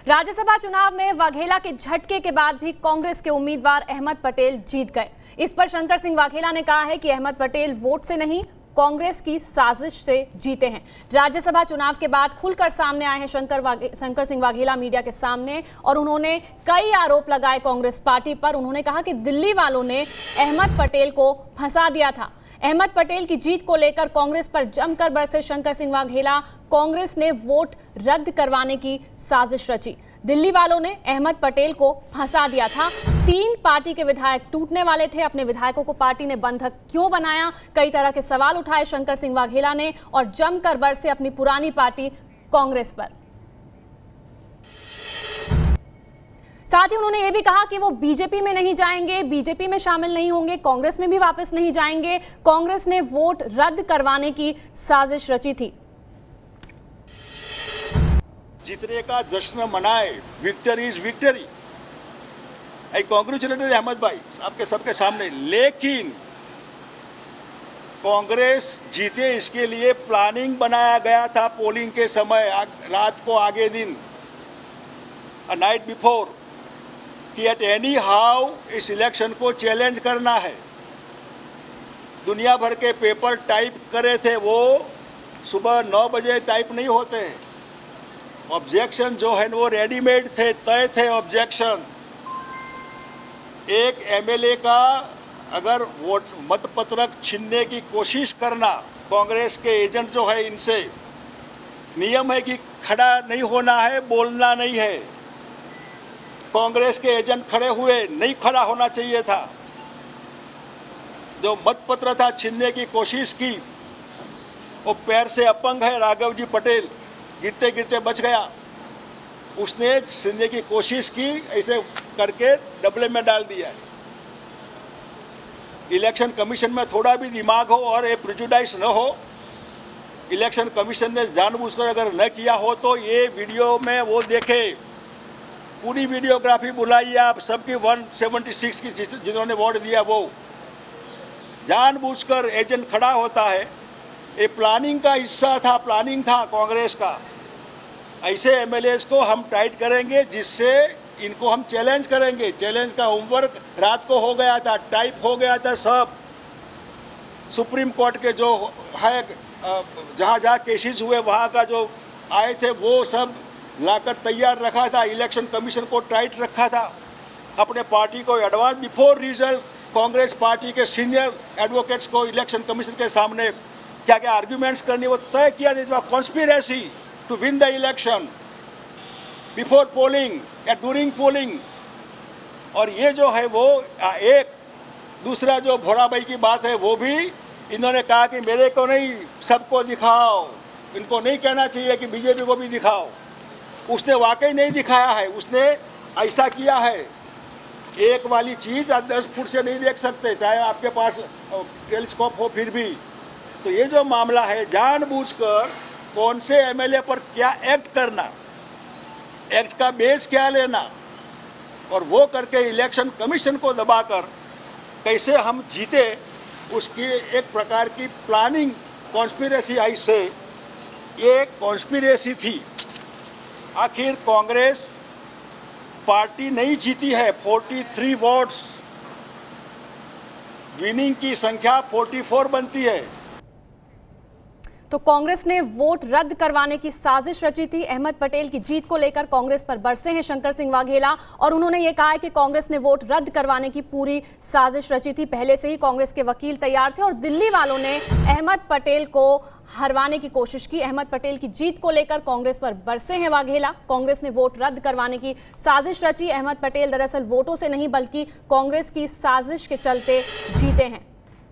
राज्यसभा चुनाव में वाघेला के झटके के बाद भी कांग्रेस के उम्मीदवार अहमद पटेल जीत गए। इस पर शंकर सिंह वाघेला ने कहा है कि अहमद पटेल वोट से नहीं, कांग्रेस की साजिश से जीते हैं। राज्यसभा चुनाव के बाद खुलकर सामने आए हैं शंकर सिंह वाघेला मीडिया के सामने और उन्होंने कई आरोप लगाए कांग्रेस पार्टी पर। उन्होंने कहा कि दिल्ली वालों ने अहमद पटेल को फंसा दिया था। अहमद पटेल की जीत को लेकर कांग्रेस पर जमकर बरसे शंकर सिंह वाघेला। कांग्रेस ने वोट रद्द करवाने की साजिश रची। दिल्ली वालों ने अहमद पटेल को फंसा दिया था। 3 पार्टी के विधायक टूटने वाले थे। अपने विधायकों को पार्टी ने बंधक क्यों बनाया, कई तरह के सवाल उठाए शंकर सिंह वाघेला ने और जमकर बरसे अपनी पुरानी पार्टी कांग्रेस पर। साथ ही उन्होंने ये भी कहा कि वो बीजेपी में नहीं जाएंगे, बीजेपी में शामिल नहीं होंगे, कांग्रेस में भी वापस नहीं जाएंगे। कांग्रेस ने वोट रद्द करवाने की साजिश रची थी। जीतने का जश्न मनाए, विक्टरी इज विक्टरी। आई कांग्रेचुलेटेड अहमद भाई आपके सबके सामने। लेकिन कांग्रेस जीते इसके लिए प्लानिंग बनाया गया था। पोलिंग के समय रात को आगे दिन, नाइट बिफोर, कि एट एनी हाउ इस इलेक्शन को चैलेंज करना है। दुनिया भर के पेपर टाइप करे थे, वो सुबह 9 बजे टाइप नहीं होते हैं। ऑब्जेक्शन जो है वो रेडीमेड थे, तय थे ऑब्जेक्शन। एक एमएलए का अगर वोट मतपत्रक छीनने की कोशिश करना, कांग्रेस के एजेंट जो है इनसे नियम है कि खड़ा नहीं होना है, बोलना नहीं है। कांग्रेस के एजेंट खड़े हुए, नहीं खड़ा होना चाहिए था। जो मतपत्र था छीनने की कोशिश की, वो पैर से अपंग है राघव जी पटेल, गिरते गिरते बच गया। उसने छीनने की कोशिश की, ऐसे करके डबले में डाल दिया। इलेक्शन कमीशन में थोड़ा भी दिमाग हो और ये प्रिजुडाइज न हो, इलेक्शन कमीशन ने जानबूझकर अगर न किया हो तो ये वीडियो में वो देखे, पूरी वीडियोग्राफी बुलाइए आप सबकी 176 की जिन्होंने वोट दिया, वो जानबूझकर एजेंट खड़ा होता है। ये प्लानिंग का हिस्सा था, प्लानिंग था कांग्रेस का। ऐसे एमएलएस को हम टाइट करेंगे जिससे इनको हम चैलेंज करेंगे। चैलेंज का होमवर्क रात को हो गया था, टाइप हो गया था सब। सुप्रीम कोर्ट के जो है, जहां जहां केसेस हुए वहां का जो आए थे वो सब लाकर तैयार रखा था। इलेक्शन कमीशन को टाइट रखा था। अपने पार्टी को advance before result Congress party के सीनियर एडवोकेट्स को इलेक्शन कमीशन के सामने क्या क्या आर्ग्यूमेंट्स करनी वो तय किया। This was conspiracy to win the election before polling या ड्यूरिंग पोलिंग। और ये जो है वो एक दूसरा जो भोराबाई की बात है, वो भी इन्होंने कहा कि मेरे को नहीं सबको दिखाओ, इनको नहीं कहना चाहिए कि बीजेपी को भी दिखाओ। उसने वाकई नहीं दिखाया है, उसने ऐसा किया है। एक वाली चीज आप 10 फुट से नहीं देख सकते, चाहे आपके पास टेलीस्कोप हो फिर भी। तो ये जो मामला है, जानबूझकर कौन से एमएलए पर क्या एक्ट करना, एक्ट का बेस क्या लेना, और वो करके इलेक्शन कमीशन को दबाकर कैसे हम जीते, उसकी एक प्रकार की प्लानिंग कॉन्स्पिरेसी ऐसे ये कॉन्स्पिरेसी थी। आखिर कांग्रेस पार्टी नहीं जीती है। 43 वोट्स, विनिंग की संख्या 44 बनती है। तो कांग्रेस ने वोट रद्द करवाने की साजिश रची थी। अहमद पटेल की जीत को लेकर कांग्रेस पर बरसे हैं शंकर सिंह वाघेला और उन्होंने ये कहा है कि कांग्रेस ने वोट रद्द करवाने की पूरी साजिश रची थी। पहले से ही कांग्रेस के वकील तैयार थे और दिल्ली वालों ने अहमद पटेल को हरवाने की कोशिश की। अहमद पटेल की जीत को लेकर कांग्रेस पर बरसे हैं वाघेला। कांग्रेस ने वोट रद्द करवाने की साजिश रची। अहमद पटेल दरअसल वोटों से नहीं बल्कि कांग्रेस की साजिश के चलते जीते हैं।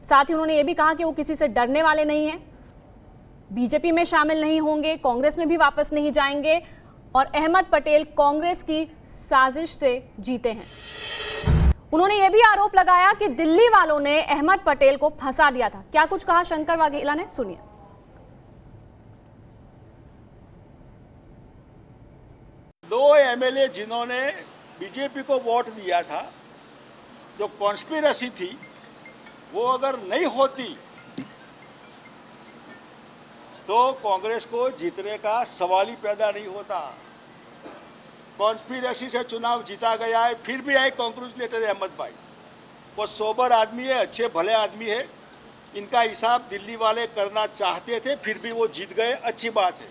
साथ ही उन्होंने ये भी कहा कि वो किसी से डरने वाले नहीं हैं, बीजेपी में शामिल नहीं होंगे, कांग्रेस में भी वापस नहीं जाएंगे और अहमद पटेल कांग्रेस की साजिश से जीते हैं। उन्होंने यह भी आरोप लगाया कि दिल्ली वालों ने अहमद पटेल को फंसा दिया था। क्या कुछ कहा शंकर वाघेला ने, सुनिए। दो एमएलए जिन्होंने बीजेपी को वोट दिया था, जो कॉन्स्पिरेसी थी, वो अगर नहीं होती तो कांग्रेस को जीतने का सवाल ही पैदा नहीं होता। कॉन्स्पिरेसी से चुनाव जीता गया है। फिर भी आई कॉन्ग्रेचुलेटर अहमद भाई, वो सोबर आदमी है, अच्छे भले आदमी है। इनका हिसाब दिल्ली वाले करना चाहते थे, फिर भी वो जीत गए, अच्छी बात है।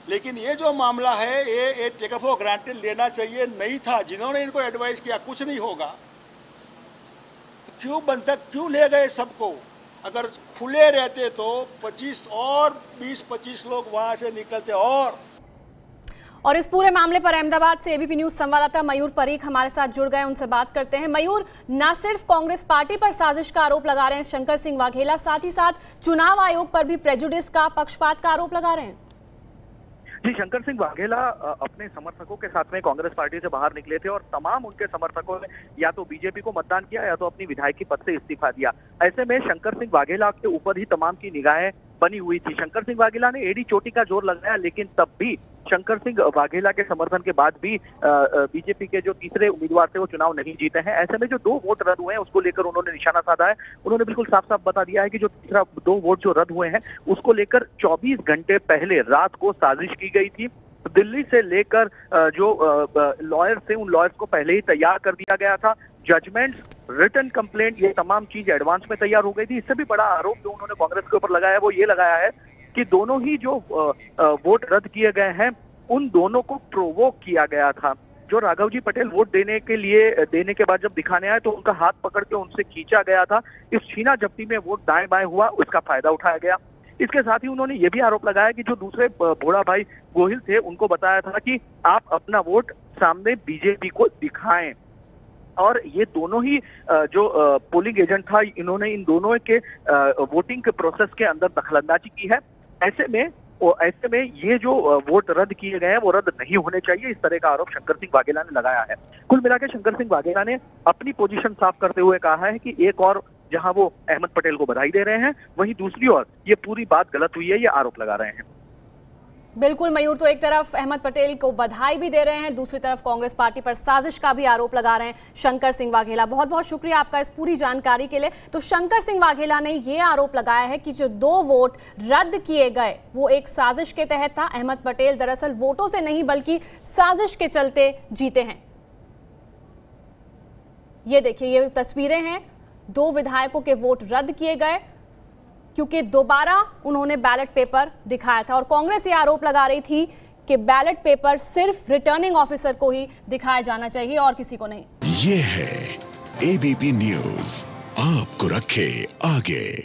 लेकिन ये जो मामला है ये टेक फॉर ग्रांटेड लेना चाहिए नहीं था। जिन्होंने इनको एडवाइस किया कुछ नहीं होगा, तो क्यों बनता, क्यों ले गए सबको? अगर खुले रहते तो 25 और 20-25 लोग वहां से निकलते। और इस पूरे मामले पर अहमदाबाद से एबीपी न्यूज संवाददाता मयूर परीख हमारे साथ जुड़ गए, उनसे बात करते हैं। मयूर, न सिर्फ कांग्रेस पार्टी पर साजिश का आरोप लगा रहे हैं शंकर सिंह वाघेला, साथ ही साथ चुनाव आयोग पर भी प्रेजुडिस का, पक्षपात का आरोप लगा रहे हैं। जी, शंकर सिंह वाघेला अपने समर्थकों के साथ में कांग्रेस पार्टी से बाहर निकले थे और तमाम उनके समर्थकों ने या तो बीजेपी को मतदान किया या तो अपनी विधायकी पद से इस्तीफा दिया। ऐसे में शंकर सिंह वाघेला के ऊपर ही तमाम की निगाहें बनी हुई थी। शंकर सिंह वाघेला ने एडी चोटी का जोर लगाया, लेकिन तब भी शंकर सिंह वाघेला के समर्थन के बाद भी बीजेपी के जो तीसरे उम्मीदवार थे वो चुनाव नहीं जीते हैं। ऐसे में जो 2 वोट रद्द हुए हैं उसको लेकर उन्होंने निशाना साधा है। उन्होंने बिल्कुल साफ साफ बता दिया है कि जो तीसरा 2 वोट जो रद्द हुए हैं उसको लेकर 24 घंटे पहले रात को साजिश की गई थी। दिल्ली से लेकर जो लॉयर्स थे उन लॉयर्स को पहले ही तैयार कर दिया गया था। जजमेंट, रिटन कंप्लेंट, ये तमाम चीज एडवांस में तैयार हो गई थी। इससे भी बड़ा आरोप जो उन्होंने कांग्रेस के ऊपर लगाया वो ये लगाया है कि दोनों ही जो वोट रद्द किए गए हैं उन दोनों को प्रोवोक किया गया था। जो राघव जी पटेल वोट देने के बाद जब दिखाने आए तो उनका हाथ पकड़ के उनसे खींचा गया था। इस छीना झपटी में वोट दाएं बाएं हुआ, उसका फायदा उठाया गया। इसके साथ ही उन्होंने ये भी आरोप लगाया कि जो दूसरे भोड़ा भाई गोहिल थे उनको बताया था कि आप अपना वोट सामने बीजेपी को दिखाएं, और ये दोनों ही जो पोलिंग एजेंट था इन्होंने इन दोनों के वोटिंग के प्रोसेस के अंदर दखलंदाजी की है। ऐसे में ये जो वोट रद्द किए गए हैं वो रद्द नहीं होने चाहिए, इस तरह का आरोप शंकर सिंह वाघेला ने लगाया है। कुल मिलाकर शंकर सिंह वाघेला ने अपनी पोजीशन साफ करते हुए कहा है कि एक और जहां वो अहमद पटेल को बधाई दे रहे हैं, वहीं दूसरी ओर ये पूरी बात गलत हुई है, ये आरोप लगा रहे हैं। बिल्कुल मयूर, तो एक तरफ अहमद पटेल को बधाई भी दे रहे हैं, दूसरी तरफ कांग्रेस पार्टी पर साजिश का भी आरोप लगा रहे हैं शंकर सिंह वाघेला। बहुत बहुत शुक्रिया आपका इस पूरी जानकारी के लिए। तो शंकर सिंह वाघेला ने यह आरोप लगाया है कि जो 2 वोट रद्द किए गए वो एक साजिश के तहत था। अहमद पटेल दरअसल वोटों से नहीं बल्कि साजिश के चलते जीते हैं। ये देखिए, ये तस्वीरें हैं, 2 विधायकों के वोट रद्द किए गए क्योंकि दोबारा उन्होंने बैलेट पेपर दिखाया था। और कांग्रेस ये आरोप लगा रही थी कि बैलेट पेपर सिर्फ रिटर्निंग ऑफिसर को ही दिखाया जाना चाहिए और किसी को नहीं। ये है एबीपी न्यूज़, आपको रखे आगे।